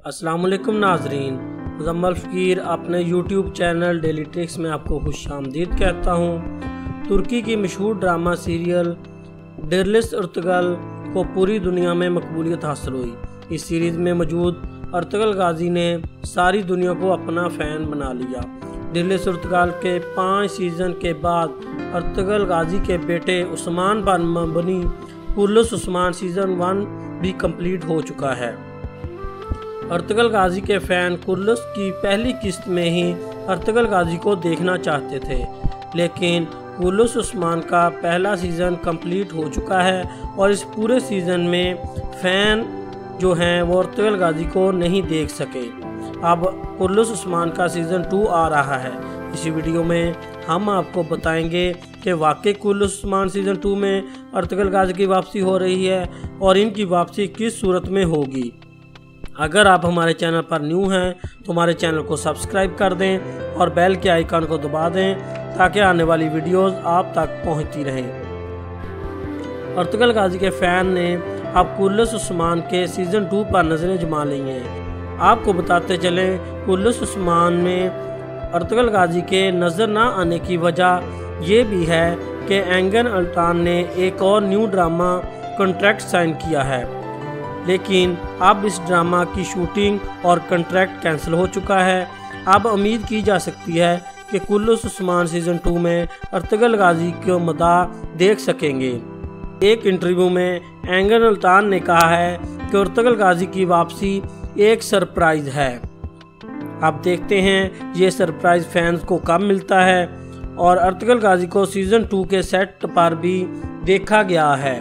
अस्सलाम वालेकुम नाजरीन, मुज़म्मल फ़कीर अपने यूट्यूब चैनल डेली ट्रिक्स में आपको खुशामदीद कहता हूँ। तुर्की की मशहूर ड्रामा सीरियल डेरलिस अर्तुगल को पूरी दुनिया में मकबूलियत हासिल हुई। इस सीरीज़ में मौजूद अर्तुगल गाजी ने सारी दुनिया को अपना फ़ैन बना लिया। डेरलिस अर्तुगल के 5 सीज़न के बाद अर्तुगल गाजी के बेटे उस्मान पर मबनी कुर्लुस उस्मान सीज़न 1 भी कंप्लीट हो चुका है। अर्तुगल गाजी के फ़ैन कुर्लुस की पहली किस्त में ही अर्तुगल गाजी को देखना चाहते थे, लेकिन कुर्लुस उस्मान का पहला सीज़न कंप्लीट हो चुका है और इस पूरे सीज़न में फ़ैन जो हैं वो अर्तुगल गाजी को नहीं देख सके। अब कुर्लुस उस्मान का सीज़न 2 आ रहा है। इसी वीडियो में हम आपको बताएंगे कि वाकई कुर्लुस उस्मान सीज़न 2 में अर्तुगल गाजी की वापसी हो रही है और इनकी वापसी किस सूरत में होगी। अगर आप हमारे चैनल पर न्यू हैं तो हमारे चैनल को सब्सक्राइब कर दें और बेल के आइकन को दबा दें ताकि आने वाली वीडियोस आप तक पहुंचती रहें। अर्तुगल गाजी के फ़ैन ने अब कुर्लुस उस्मान के सीज़न 2 पर नज़रें जमा ली हैं। आपको बताते चलें, कुर्लुस उस्मान में अर्तुगल गाजी के नज़र ना आने की वजह ये भी है कि एंगन अल्तान ने एक और न्यू ड्रामा कॉन्ट्रैक्ट साइन किया है, लेकिन अब इस ड्रामा की शूटिंग और कॉन्ट्रैक्ट कैंसिल हो चुका है। अब उम्मीद की जा सकती है कि कुर्लुस उस्मान सीज़न 2 में अर्तुगल गाजी को मदा देख सकेंगे। एक इंटरव्यू में एंगन अल्तान ने कहा है कि अर्तुगल गाजी की वापसी एक सरप्राइज़ है। अब देखते हैं ये सरप्राइज़ फैंस को कब मिलता है। और अर्तुगल गाजी को सीज़न 2 के सेट पर भी देखा गया है।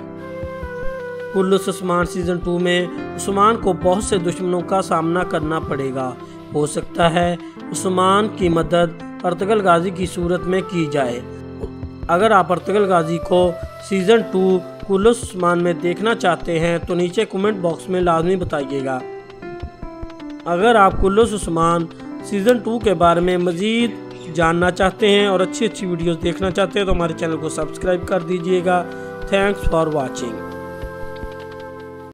कुर्लुस उस्मान सीज़न 2 में उस्मान को बहुत से दुश्मनों का सामना करना पड़ेगा। हो सकता है उस्मान की मदद अर्तुगल गाजी की सूरत में की जाए। अगर आप अर्तुगल गाजी को सीज़न 2 कुर्लुस उस्मान में देखना चाहते हैं तो नीचे कमेंट बॉक्स में लाजमी बताइएगा। अगर आप कुर्लुस उस्मान सीज़न 2 के बारे में मज़ीद जानना चाहते हैं और अच्छी वीडियोस देखना चाहते हैं तो हमारे चैनल को सब्सक्राइब कर दीजिएगा। Thanks for watching.